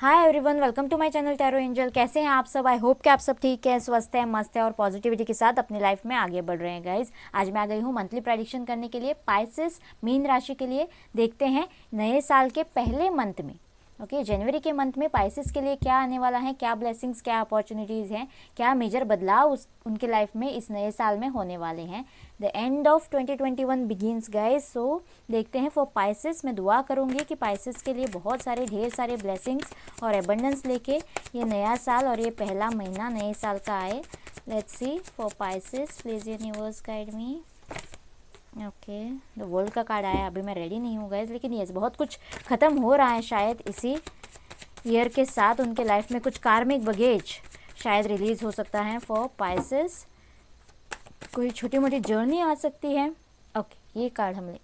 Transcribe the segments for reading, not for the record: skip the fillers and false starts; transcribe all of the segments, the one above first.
Hi everyone, welcome to my channel tarot angel. कैसे हैं आप सब? आई होप कि आप सब ठीक है, स्वस्थ है, मस्त है और पॉजिटिविटी के साथ अपनी लाइफ में आगे बढ़ रहे हैं गाइज। आज मैं आ गई हूँ मंथली प्रेडिक्शन करने के लिए पाइसेस मीन राशि के लिए। देखते हैं नए साल के पहले मंथ में, ओके, जनवरी के मंथ में पाइसेस के लिए क्या आने वाला है, क्या ब्लेसिंग्स, क्या अपॉर्चुनिटीज़ हैं, क्या मेजर बदलाव उनके लाइफ में इस नए साल में होने वाले हैं। The end of 2021 begins guys. So देखते हैं फॉर पाइसेस। मैं दुआ करूँगी कि पाइसेस के लिए बहुत सारे ढेर सारे ब्लेसिंग्स और एबंडेंस लेके ये नया साल और ये पहला महीना नए साल का आए। Let's see for Pisces, please universe guide me. Okay, the world का कार्ड आया। अभी मैं रेडी नहीं हूँ गाइज, लेकिन यस, बहुत कुछ ख़त्म हो रहा है शायद इसी ईयर के साथ। उनके लाइफ में कुछ कार्मिक बगेज शायद रिलीज़ हो सकता है फॉर पाइसेस। कोई छोटी मोटी जर्नी आ सकती है। ओके, ये कार्ड हम ले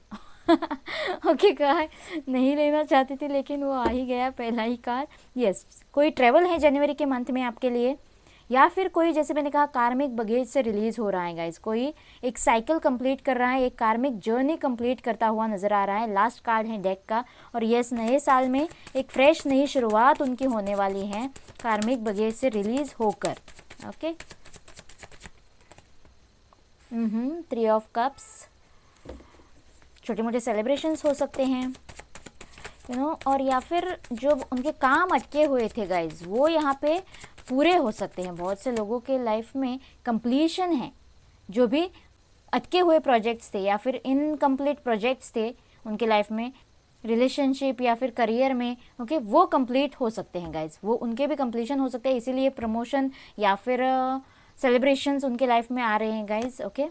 ओके, कार्ड नहीं लेना चाहती थी लेकिन वो आ ही गया, पहला ही कार्ड। यस, कोई ट्रेवल है जनवरी के मंथ में आपके लिए, या फिर कोई, जैसे मैंने कहा, कार्मिक बगेज से रिलीज़ हो रहा है गाइज। कोई एक साइकिल कंप्लीट कर रहा है, एक कार्मिक जर्नी कंप्लीट करता हुआ नज़र आ रहा है। लास्ट कार्ड है डेक का। और यस, नए साल में एक फ्रेश नई शुरुआत उनकी होने वाली है कार्मिक बगेज से रिलीज़ होकर। Okay, 3 of cups. छोटे मोटे सेलिब्रेशंस हो सकते हैं, और या फिर जो उनके काम अटके हुए थे गाइज, वो यहाँ पे पूरे हो सकते हैं। बहुत से लोगों के लाइफ में कंप्लीशन है। जो भी अटके हुए प्रोजेक्ट्स थे या फिर इनकम्प्लीट प्रोजेक्ट्स थे उनके लाइफ में, रिलेशनशिप या फिर करियर में, ओके, वो कंप्लीट हो सकते हैं गाइज। वो उनके भी कंप्लीशन हो सकते हैं, इसीलिए प्रमोशन या फिर सेलिब्रेशंस उनके लाइफ में आ रहे हैं गाइज। ओके,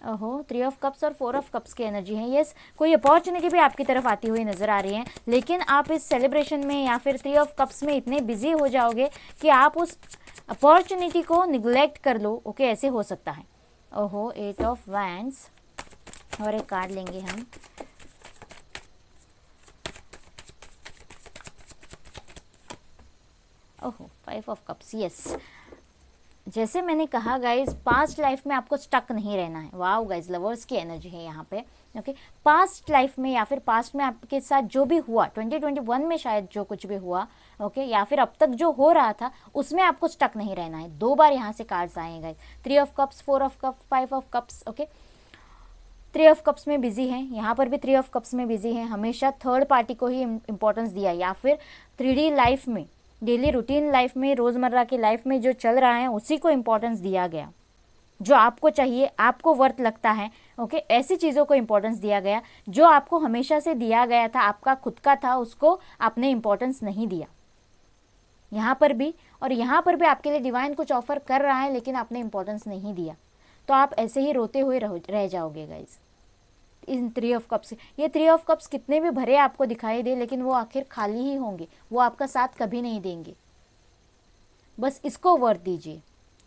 ओहो, 3 ऑफ कप्स और 4 ऑफ कप्स की एनर्जी है। यस, कोई अपॉर्चुनिटी भी आपकी तरफ आती हुई नज़र आ रही है, लेकिन आप इस सेलिब्रेशन में या फिर 3 ऑफ कप्स में इतने बिजी हो जाओगे कि आप उस अपॉर्चुनिटी को निगलेक्ट कर लो। ओके, ऐसे हो सकता है। ओहो, 8 ऑफ वैंड्स। और एक कार्ड लेंगे हम। ओहो, 5 ऑफ कप्स। यस, जैसे मैंने कहा गाइज, पास्ट लाइफ में आपको स्टक नहीं रहना है। वाओ गाइज, लवर्स की एनर्जी है यहाँ पे। ओके, पास्ट लाइफ में या फिर पास्ट में आपके साथ जो भी हुआ, 2021 में शायद जो कुछ भी हुआ, ओके, या फिर अब तक जो हो रहा था, उसमें आपको स्टक नहीं रहना है। 2 बार यहाँ से कार्ड्स आए हैं guys, 3 of cups, 4 of cups, 5 of cups. Okay, 3 of cups में बिजी हैं, यहाँ पर भी 3 ऑफ कप्स में बिजी हैं। हमेशा थर्ड पार्टी को ही इंपॉर्टेंस दिया, या फिर 3D लाइफ में, डेली रूटीन लाइफ में, रोज़मर्रा की लाइफ में जो चल रहा है उसी को इम्पोर्टेंस दिया गया। जो आपको चाहिए, आपको वर्थ लगता है, ओके, ऐसी चीज़ों को इम्पोर्टेंस दिया गया। जो आपको हमेशा से दिया गया था, आपका खुद का था, उसको आपने इम्पोर्टेंस नहीं दिया। यहाँ पर भी और यहाँ पर भी आपके लिए डिवाइन कुछ ऑफर कर रहा है, लेकिन आपने इम्पोर्टेंस नहीं दिया, तो आप ऐसे ही रोते हुए रह जाओगे गाइज इन 3 ऑफ कप्स। ये 3 ऑफ कप्स कितने भी भरे आपको दिखाई दे, लेकिन वो आखिर खाली ही होंगे, वो आपका साथ कभी नहीं देंगे। बस इसको वर्थ दीजिए।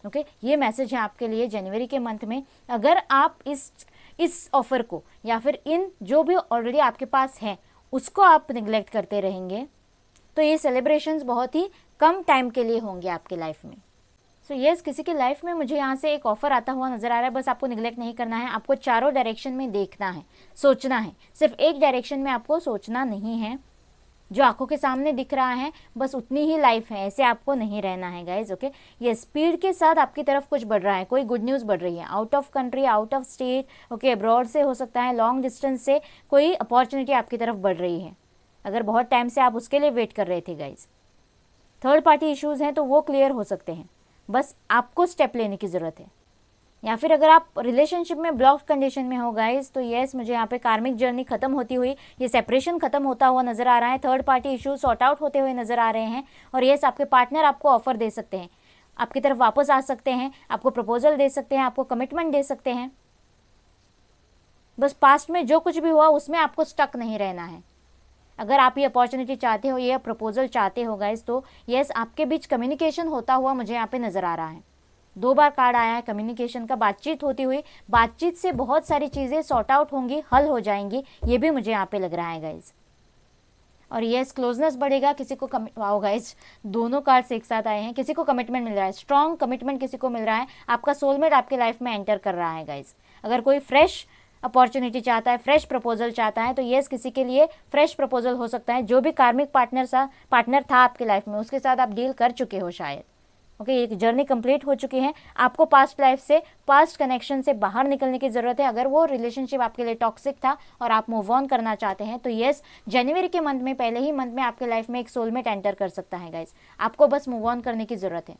ओके, ये मैसेज है आपके लिए जनवरी के मंथ में। अगर आप इस ऑफर को या फिर इन जो भी ऑलरेडी आपके पास है उसको आप निगलेक्ट करते रहेंगे, तो ये सेलिब्रेशंस बहुत ही कम टाइम के लिए होंगे आपके लाइफ में। सो यस, किसी की लाइफ में मुझे यहाँ से एक ऑफर आता हुआ नजर आ रहा है। बस आपको निगलेक्ट नहीं करना है, आपको चारों डायरेक्शन में देखना है, सोचना है। सिर्फ एक डायरेक्शन में आपको सोचना नहीं है। जो आंखों के सामने दिख रहा है बस उतनी ही लाइफ है, ऐसे आपको नहीं रहना है गाइज। ओके, ये स्पीड के साथ आपकी तरफ कुछ बढ़ रहा है, कोई गुड न्यूज़ बढ़ रही है, out of country, out of state, okay, abroad से हो सकता है, लॉन्ग डिस्टेंस से कोई अपॉर्चुनिटी आपकी तरफ बढ़ रही है। अगर बहुत टाइम से आप उसके लिए वेट कर रहे थे गाइज, थर्ड पार्टी इश्यूज़ हैं तो वो क्लियर हो सकते हैं। बस आपको स्टेप लेने की ज़रूरत है। या फिर अगर आप रिलेशनशिप में ब्लॉक कंडीशन में हो गाइज, तो यस, मुझे यहाँ पे कार्मिक जर्नी खत्म होती हुई, ये सेपरेशन खत्म होता हुआ नजर आ रहा है। Third party issues sort out होते हुए नजर आ रहे हैं। और यस, आपके पार्टनर आपको ऑफर दे सकते हैं, आपकी तरफ वापस आ सकते हैं, आपको प्रपोजल दे सकते हैं, आपको कमिटमेंट दे सकते हैं। बस पास्ट में जो कुछ भी हुआ उसमें आपको स्टक नहीं रहना है। अगर आप ये अपॉर्चुनिटी चाहते हो, ये प्रपोजल चाहते हो गाइज, तो यस, आपके बीच कम्युनिकेशन होता हुआ मुझे यहाँ पे नजर आ रहा है। 2 बार कार्ड आया है कम्युनिकेशन का, बातचीत होती हुई, बातचीत से बहुत सारी चीज़ें सॉर्ट आउट होंगी, हल हो जाएंगी, ये भी मुझे यहाँ पे लग रहा है गाइज। और यस, क्लोजनेस बढ़ेगा। किसी को वाओ गाइज, दोनों कार्ड्स एक साथ आए हैं। किसी को कमिटमेंट मिल रहा है, स्ट्रॉन्ग कमिटमेंट किसी को मिल रहा है। आपका सोलमेट आपके लाइफ में एंटर कर रहा है गाइज। अगर कोई फ्रेश अपॉर्चुनिटी चाहता है, फ्रेश प्रपोजल चाहता है, तो यस किसी के लिए फ्रेश प्रपोजल हो सकता है। जो भी कार्मिक पार्टनर था आपके लाइफ में, उसके साथ आप डील कर चुके हो शायद। ओके, एक जर्नी कंप्लीट हो चुकी है। आपको पास्ट लाइफ से, पास्ट कनेक्शन से बाहर निकलने की ज़रूरत है। अगर वो रिलेशनशिप आपके लिए टॉक्सिक था और आप मूव ऑन करना चाहते हैं, तो यस जनवरी के मंथ में, पहले ही मंथ में आपके लाइफ में एक सोलमेट एंटर कर सकता है गाइस। आपको बस मूव ऑन करने की ज़रूरत है,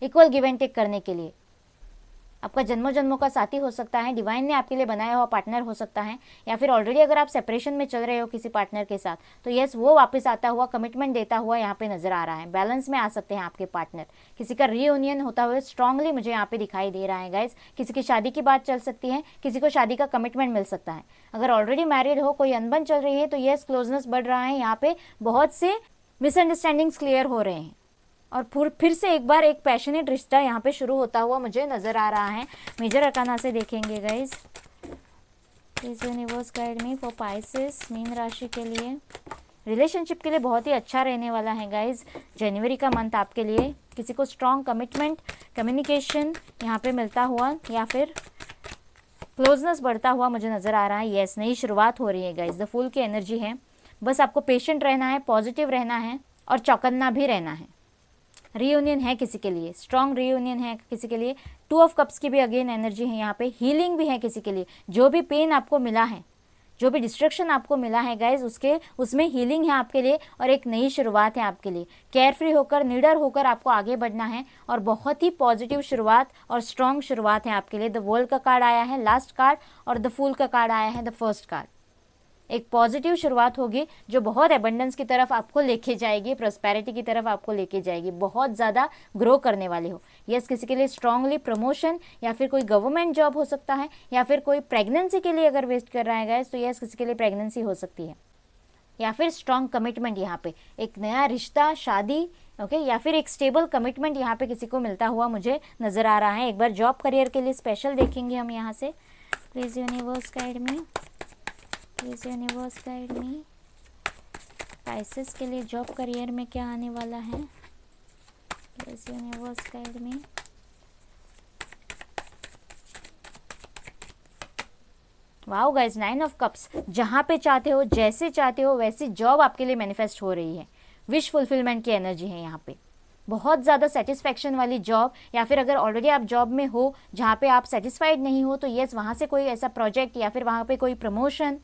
इक्वल गिव एंड टेक करने के लिए। आपका जन्मों जन्मों का साथी हो सकता है, डिवाइन ने आपके लिए बनाया हुआ पार्टनर हो सकता है, या फिर ऑलरेडी अगर आप सेपरेशन में चल रहे हो किसी पार्टनर के साथ, तो यस वो वापस आता हुआ, कमिटमेंट देता हुआ यहाँ पे नजर आ रहा है। बैलेंस में आ सकते हैं आपके पार्टनर। किसी का रीयूनियन होता हुआ स्ट्रांगली मुझे यहाँ पे दिखाई दे रहा है गाइज। किसी की शादी की बात चल सकती है, किसी को शादी का कमिटमेंट मिल सकता है। अगर ऑलरेडी मैरिड हो, कोई अनबन चल रही है, तो यस क्लोजनेस बढ़ रहा है। यहाँ पे बहुत से मिसअंडरस्टैंडिंग्स क्लियर हो रहे हैं और फिर से एक बार एक पैशनेट रिश्ता यहाँ पे शुरू होता हुआ मुझे नज़र आ रहा है। मेजर अरकाना से देखेंगे guys. Please universe guide me for Pisces, mean राशि के लिए। रिलेशनशिप के लिए बहुत ही अच्छा रहने वाला है गाइज जनवरी का मंथ आपके लिए। किसी को स्ट्रॉन्ग कमिटमेंट, कम्युनिकेशन यहाँ पे मिलता हुआ, या फिर क्लोजनेस बढ़ता हुआ मुझे नज़र आ रहा है। यस, नई शुरुआत हो रही है गाइज। द फूल की एनर्जी है। बस आपको पेशेंट रहना है, पॉजिटिव रहना है और चौकन्ना भी रहना है। रीयूनियन है किसी के लिए, स्ट्रॉन्ग रीयूनियन है किसी के लिए। 2 ऑफ कप्स की भी अगेन एनर्जी है यहाँ पे। हीलिंग भी है किसी के लिए। जो भी पेन आपको मिला है, जो भी डिस्ट्रक्शन आपको मिला है गाइज, उसमें हीलिंग है आपके लिए और एक नई शुरुआत है आपके लिए। केयरफ्री होकर, निडर होकर आपको आगे बढ़ना है और बहुत ही पॉजिटिव शुरुआत और स्ट्रॉन्ग शुरुआत है आपके लिए। द वर्ल्ड का कार्ड आया है, लास्ट कार्ड, और द फूल का कार्ड आया है, द फर्स्ट कार्ड। एक पॉजिटिव शुरुआत होगी जो बहुत एबंडेंस की तरफ आपको लेके जाएगी, प्रॉस्पेरिटी की तरफ आपको लेके जाएगी। बहुत ज़्यादा ग्रो करने वाले हो। यस, किसी के लिए स्ट्रांगली प्रमोशन, या फिर कोई गवर्नमेंट जॉब हो सकता है, या फिर कोई प्रेगनेंसी के लिए अगर वेस्ट कर रहा है गाइस, तो यस किसी के लिए प्रेगनेंसी हो सकती है, या फिर स्ट्रॉन्ग कमिटमेंट यहाँ पे, एक नया रिश्ता, शादी, ओके, या फिर एक स्टेबल कमिटमेंट यहाँ पे किसी को मिलता हुआ मुझे नज़र आ रहा है। एक बार जॉब करियर के लिए स्पेशल देखेंगे हम यहाँ से। Please universe guide me, please universe guide me. Pisces के लिए जॉब करियर में क्या आने वाला है? Please universe guide me. Wow guys, 9 of cups. जहाँ पे चाहते हो, जैसे चाहते हो, वैसी जॉब आपके लिए मैनिफेस्ट हो रही है। विश फुलफिलमेंट की एनर्जी है यहाँ पे। बहुत ज़्यादा सेटिस्फैक्शन वाली जॉब, या फिर अगर ऑलरेडी आप जॉब में हो जहाँ पे आप सेटिस्फाइड नहीं हो, तो यस वहाँ से कोई ऐसा प्रोजेक्ट, या फिर वहाँ पे कोई प्रमोशन,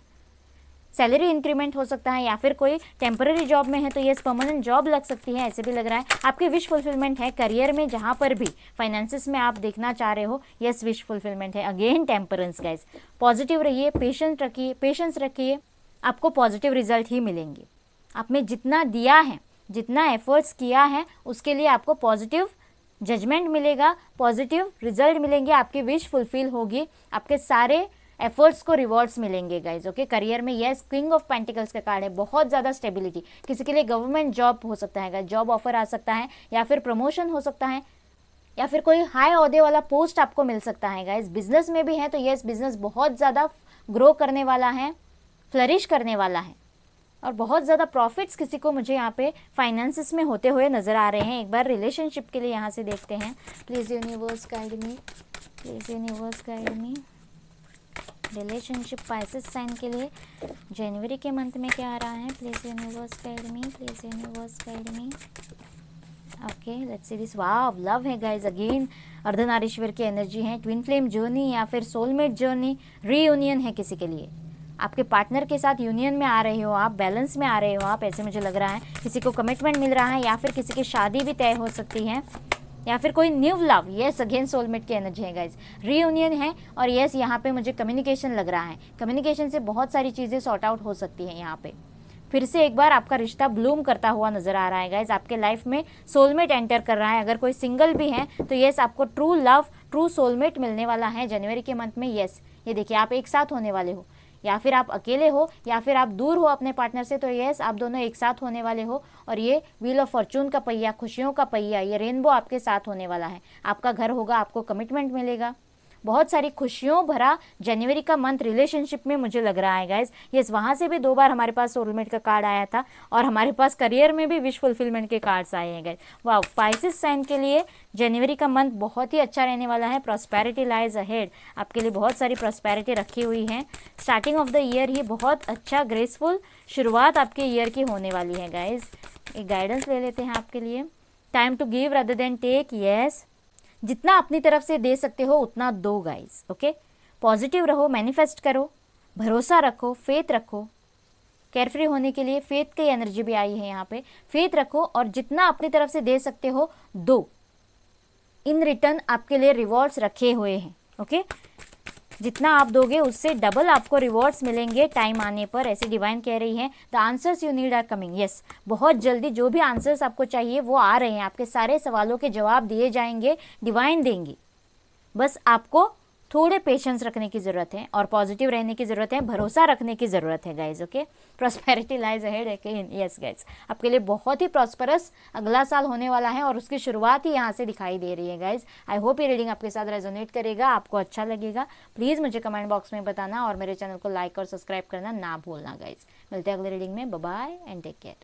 सैलरी इंक्रीमेंट हो सकता है, या फिर कोई टेम्पररी जॉब में है तो यस परमानेंट जॉब लग सकती है, ऐसे भी लग रहा है। आपकी विश फुलफिलमेंट है करियर में, जहाँ पर भी फाइनेंसिस में आप देखना चाह रहे हो, यस विश फुलफिलमेंट है। Again temperance guys. पॉजिटिव रहिए, पेशेंस रखिए, आपको पॉजिटिव रिजल्ट ही मिलेंगे। आपने जितना दिया है, जितना एफर्ट्स किया है, उसके लिए आपको पॉजिटिव जजमेंट मिलेगा, पॉजिटिव रिजल्ट मिलेंगे, आपकी विश फुलफिल होगी, आपके सारे एफर्ट्स को रिवॉर्ड्स मिलेंगे गाइज। ओके, करियर में यस किंग ऑफ पेंटिकल्स का कार्ड है। बहुत ज़्यादा स्टेबिलिटी। किसी के लिए गवर्नमेंट जॉब हो सकता है गाइज, जॉब ऑफर आ सकता है, या फिर प्रमोशन हो सकता है, या फिर कोई हाई ओहदे वाला पोस्ट आपको मिल सकता है गाइज। बिजनेस में भी है तो यस बिजनेस बहुत ज़्यादा ग्रो करने वाला है, फ्लरिश करने वाला है, और बहुत ज़्यादा प्रॉफिट्स किसी को मुझे यहाँ पे फाइनेंसिस में होते हुए नज़र आ रहे हैं। एक बार रिलेशनशिप के लिए यहाँ से देखते हैं। Please universe guide me, please universe guide me. Relationship Pisces sign के लिए जनवरी के मंथ में क्या आ रहा है? Please universe guide me, please universe guide me. Okay, let's see this. Wow, love है गाइज। अगेन अर्धनारीश्वर की एनर्जी है। ट्विन फ्लेम जर्नी या फिर सोलमेट जर्नी, रीयूनियन है किसी के लिए। आपके पार्टनर के साथ यूनियन में आ रहे हो आप, बैलेंस में आ रहे हो आप, ऐसे मुझे लग रहा है। किसी को कमिटमेंट मिल रहा है, या फिर किसी की शादी भी तय हो सकती है, या फिर कोई new love. Yes, again soulmate की एनर्जी है गाइज। रीयूनियन है, और यस यहाँ पे मुझे कम्युनिकेशन लग रहा है। कम्युनिकेशन से बहुत सारी चीज़ें सॉर्ट आउट हो सकती हैं। यहाँ पे फिर से एक बार आपका रिश्ता ब्लूम करता हुआ नजर आ रहा है गाइज। आपके लाइफ में सोलमेट एंटर कर रहा है। अगर कोई सिंगल भी है तो यस आपको ट्रू लव, ट्रू सोलमेट मिलने वाला है जनवरी के मंथ में। यस, ये देखिए, आप एक साथ होने वाले हो, या फिर आप अकेले हो, या फिर आप दूर हो अपने पार्टनर से, तो यस आप दोनों एक साथ होने वाले हो। और ये व्हील ऑफ फॉर्चून का पहिया, खुशियों का पहिया, ये रेनबो आपके साथ होने वाला है। आपका घर होगा, आपको कमिटमेंट मिलेगा। बहुत सारी खुशियों भरा जनवरी का मंथ रिलेशनशिप में मुझे लग रहा है गाइज। यस, वहाँ से भी 2 बार हमारे पास सोलमेट का कार्ड आया था और हमारे पास करियर में भी विश फुलफिलमेंट के कार्ड्स आए हैं गाइज। वाह, स्पाइसिस साइन के लिए जनवरी का मंथ बहुत ही अच्छा रहने वाला है। प्रॉस्पेरिटी लाइज अहेड, आपके लिए बहुत सारी प्रॉस्पेरिटी रखी हुई है। स्टार्टिंग ऑफ द ईयर ही बहुत अच्छा ग्रेसफुल शुरुआत आपके ईयर की होने वाली है गाइज। एक गाइडेंस ले लेते हैं आपके लिए। Time to give rather than take. Yes, जितना अपनी तरफ से दे सकते हो उतना दो गाइज। ओके, पॉजिटिव रहो, मैनिफेस्ट करो, भरोसा रखो, फेथ रखो। केयरफ्री होने के लिए फेथ की एनर्जी भी आई है यहाँ पे। फेथ रखो और जितना अपनी तरफ से दे सकते हो दो। इन रिटर्न आपके लिए रिवॉर्ड्स रखे हुए हैं। ओके, जितना आप दोगे उससे डबल आपको रिवॉर्ड्स मिलेंगे टाइम आने पर, ऐसे डिवाइन कह रही है। The answers you need are coming. Yes, बहुत जल्दी जो भी आंसर्स आपको चाहिए वो आ रहे हैं। आपके सारे सवालों के जवाब दिए जाएंगे, डिवाइन देंगी। बस आपको थोड़े पेशेंस रखने की ज़रूरत है और पॉजिटिव रहने की ज़रूरत है, भरोसा रखने की ज़रूरत है guys. Okay, prosperity lies ahead again. Yes guys, आपके लिए बहुत ही प्रॉस्परस अगला साल होने वाला है और उसकी शुरुआत ही यहाँ से दिखाई दे रही है गाइज। आई होप ये रीडिंग आपके साथ रेजोनेट करेगा, आपको अच्छा लगेगा। प्लीज़ मुझे कमेंट बॉक्स में बताना और मेरे चैनल को लाइक और सब्सक्राइब करना ना भूलना गाइज। मिलते हैं अगले रीडिंग में। Bye bye and take care.